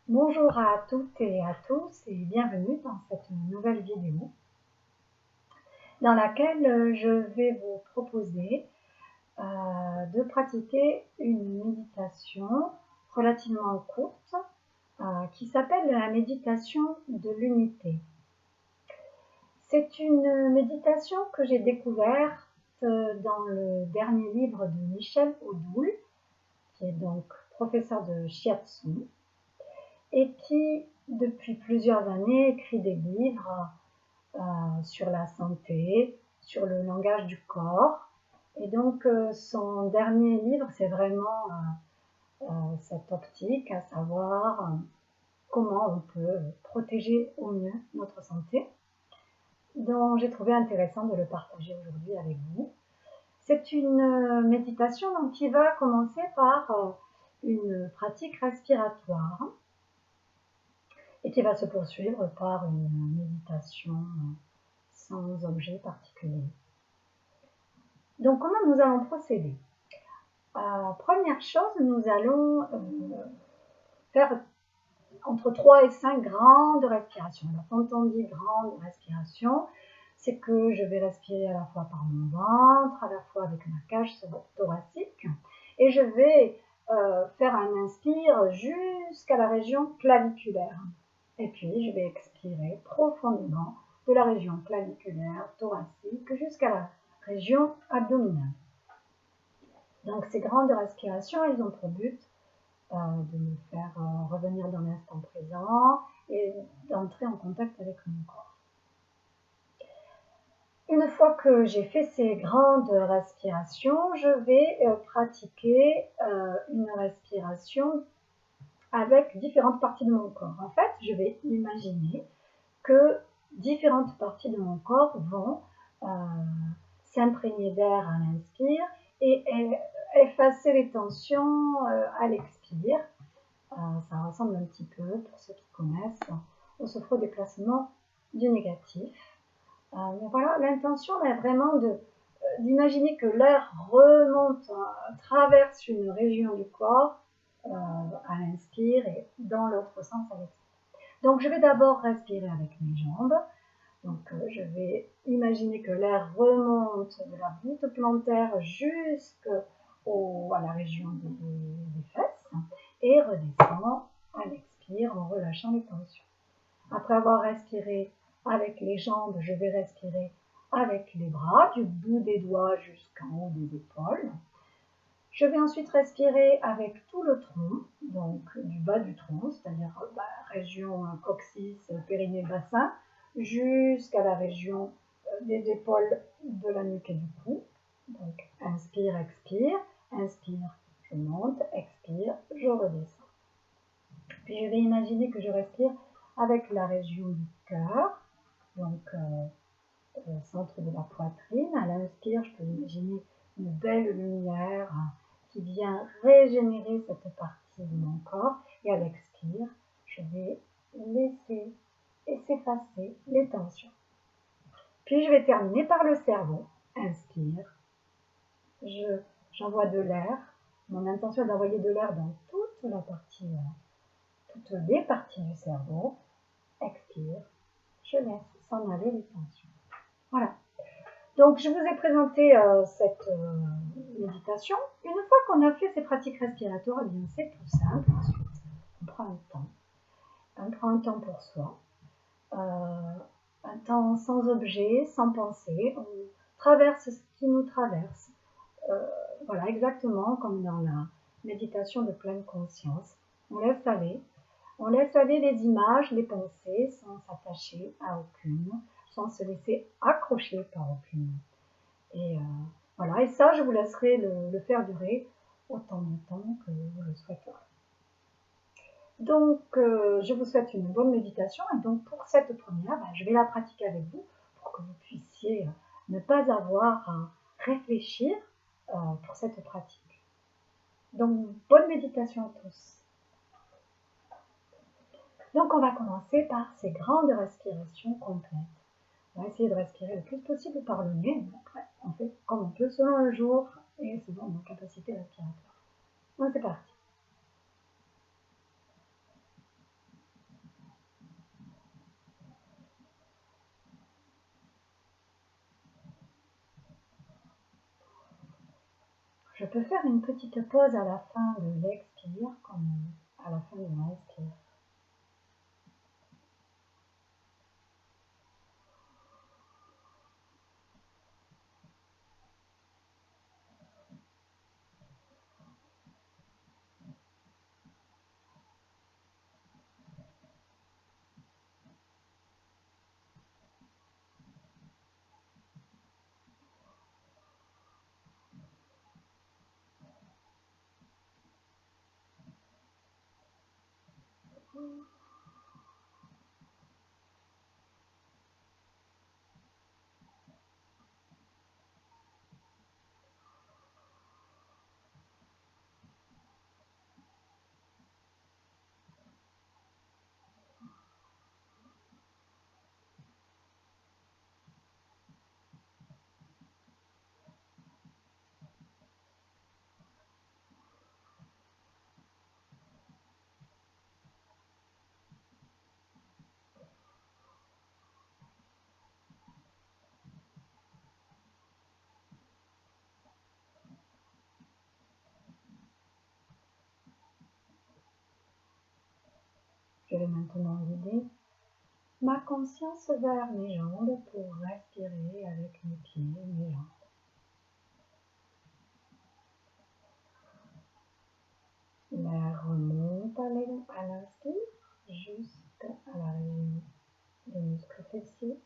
Bonjour à toutes et à tous et bienvenue dans cette nouvelle vidéo dans laquelle je vais vous proposer de pratiquer une méditation relativement courte qui s'appelle la méditation de l'unité. C'est une méditation que j'ai découverte dans le dernier livre de Michel Odoul, qui est donc professeur de Shiatsu, et qui, depuis plusieurs années, écrit des livres sur la santé, sur le langage du corps. Et donc, son dernier livre, c'est vraiment cette optique, à savoir comment on peut protéger au mieux notre santé, dont j'ai trouvé intéressant de le partager aujourd'hui avec vous. C'est une méditation donc, qui va commencer par une pratique respiratoire, et qui va se poursuivre par une méditation sans objet particulier. Donc, comment nous allons procéder? Première chose, nous allons faire entre 3 et 5 grandes respirations. Alors, quand on dit grande respiration, c'est que je vais respirer à la fois par mon ventre, à la fois avec ma cage thoracique, et je vais faire un inspire jusqu'à la région claviculaire. Et puis, je vais expirer profondément de la région claviculaire, thoracique, jusqu'à la région abdominale. Donc, ces grandes respirations, elles ont pour but de me faire revenir dans l'instant présent et d'entrer en contact avec mon corps. Une fois que j'ai fait ces grandes respirations, je vais pratiquer une respiration avec différentes parties de mon corps. En fait, je vais imaginer que différentes parties de mon corps vont s'imprégner d'air à l'inspire et effacer les tensions à l'expire. Ça ressemble un petit peu, pour ceux qui connaissent, au sophro-déplacement du négatif. Mais voilà, l'intention est vraiment d'imaginer que l'air remonte, traverse une région du corps à l'inspire et dans l'autre sens à l'expire. Donc je vais d'abord respirer avec mes jambes. Donc je vais imaginer que l'air remonte de la voûte plantaire jusqu'à la région des fesses et redescend à l'expire en relâchant les tensions. Après avoir respiré avec les jambes, je vais respirer avec les bras, du bout des doigts jusqu'en haut des épaules. Je vais ensuite respirer avec tout le tronc, donc du bas du tronc, c'est-à-dire région coccyx, périnée, bassin, jusqu'à la région des épaules, de la nuque et du cou. Donc inspire, expire, inspire, je monte, expire, je redescends. Puis je vais imaginer que je respire avec la région du cœur, donc le centre de la poitrine. À l'inspire, je peux imaginer une belle lumière qui vient régénérer cette partie de mon corps. Et à l'expire, je vais laisser et s'effacer les tensions. Puis je vais terminer par le cerveau. Inspire, j'envoie de l'air. Mon intention est d'envoyer de l'air dans toute la partie, toutes les parties du cerveau. Expire, je laisse s'en aller les tensions. Voilà. Donc, je vous ai présenté cette méditation. Une fois qu'on a fait ces pratiques respiratoires, eh bien, c'est tout simple. Ensuite, on prend un temps. On prend un temps pour soi. Un temps sans objet, sans pensée. On traverse ce qui nous traverse. Voilà, exactement comme dans la méditation de pleine conscience. On laisse aller. On laisse aller les images, les pensées, sans s'attacher à aucune, sans se laisser accrocher par aucune. Et voilà, et ça, je vous laisserai le faire durer autant de temps que vous le souhaiterez. Donc, je vous souhaite une bonne méditation. Et donc, pour cette première, je vais la pratiquer avec vous pour que vous puissiez ne pas avoir à réfléchir pour cette pratique. Donc, bonne méditation à tous. Donc, on va commencer par ces grandes respirations complètes. On va essayer de respirer le plus possible par le nez. Après, on fait comme on peut selon le jour et selon nos capacités respiratoires. Donc, c'est parti. Je peux faire une petite pause à la fin de l'expire comme à la fin de l'inspire. Je vais maintenant guider ma conscience vers mes jambes pour respirer avec mes pieds et mes jambes. L'air remonte à l'inspire jusqu'à la région des muscles fessiers.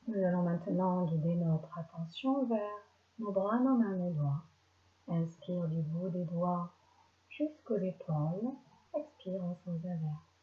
Nous allons maintenant guider notre attention vers nos bras, nos mains, nos doigts. Inspire du bout des doigts jusqu'aux épaules. Expire en sens inverse.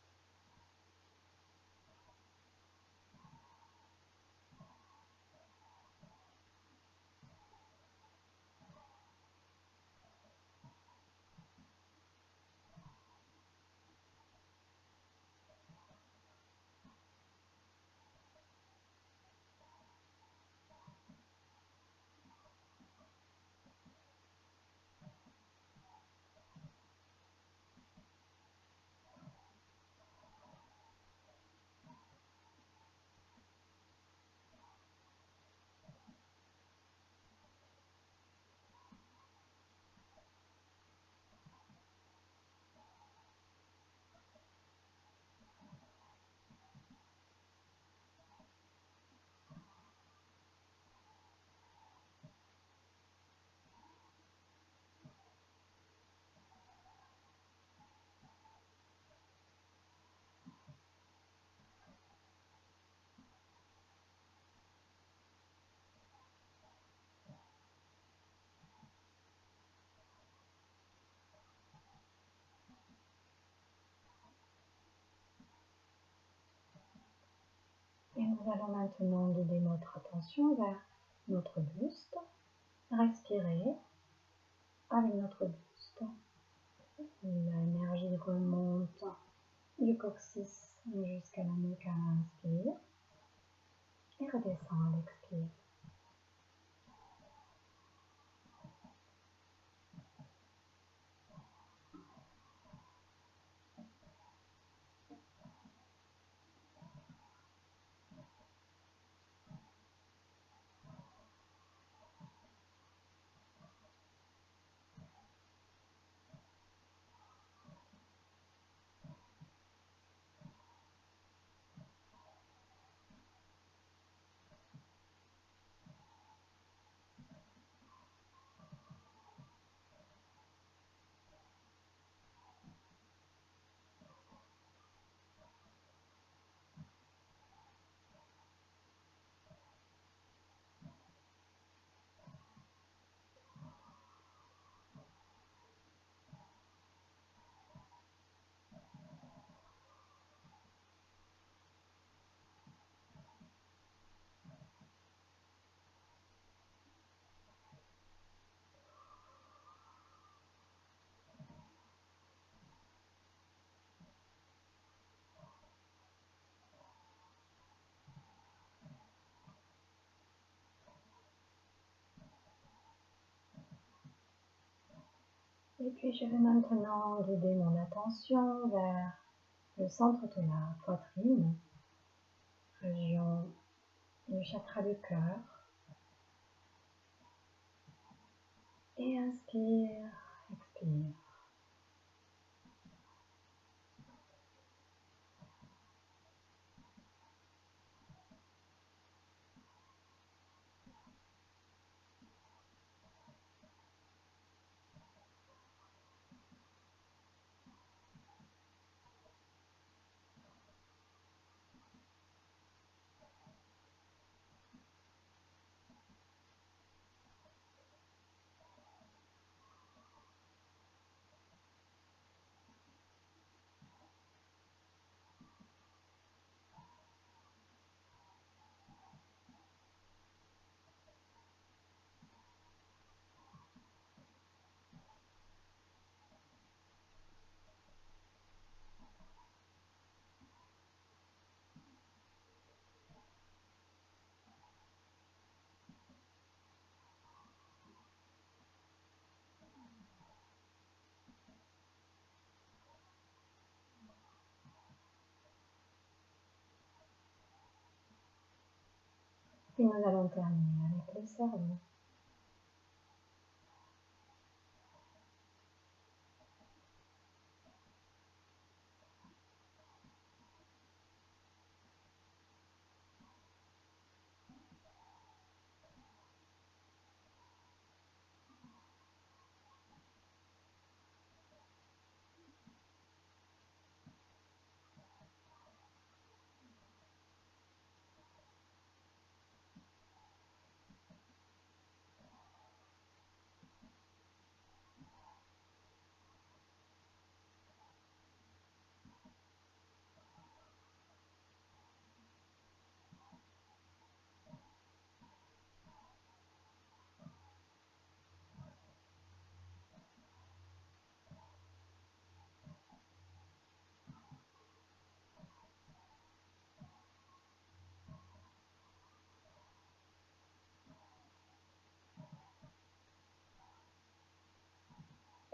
Et nous allons maintenant guider notre attention vers notre buste. Respirez avec notre buste. L'énergie remonte du coccyx jusqu'à la nuque à l'inspire et redescend à l'expire. Et puis je vais maintenant guider mon attention vers le centre de la poitrine, région du chakra du cœur. Et inspire, expire. Et nous allons terminer avec le cerveau.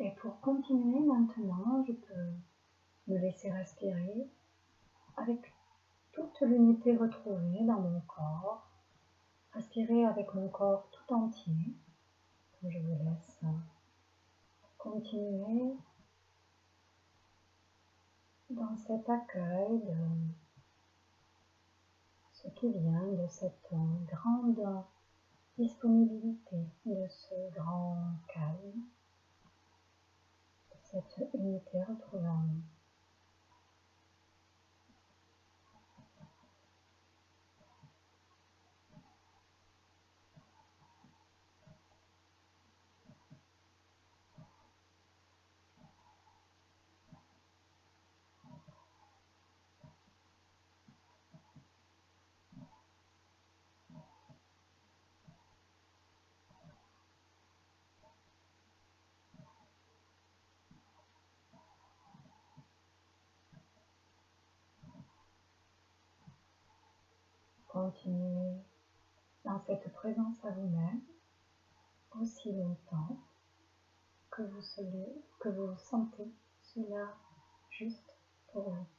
Et pour continuer maintenant, je peux me laisser respirer avec toute l'unité retrouvée dans mon corps. Respirer avec mon corps tout entier. Je vous laisse continuer dans cet accueil de ce qui vient de cette grande disponibilité, de ce grand calme, de cette unité retrouvée en nous. Continuez dans cette présence à vous-même aussi longtemps que vous sentez cela juste pour vous.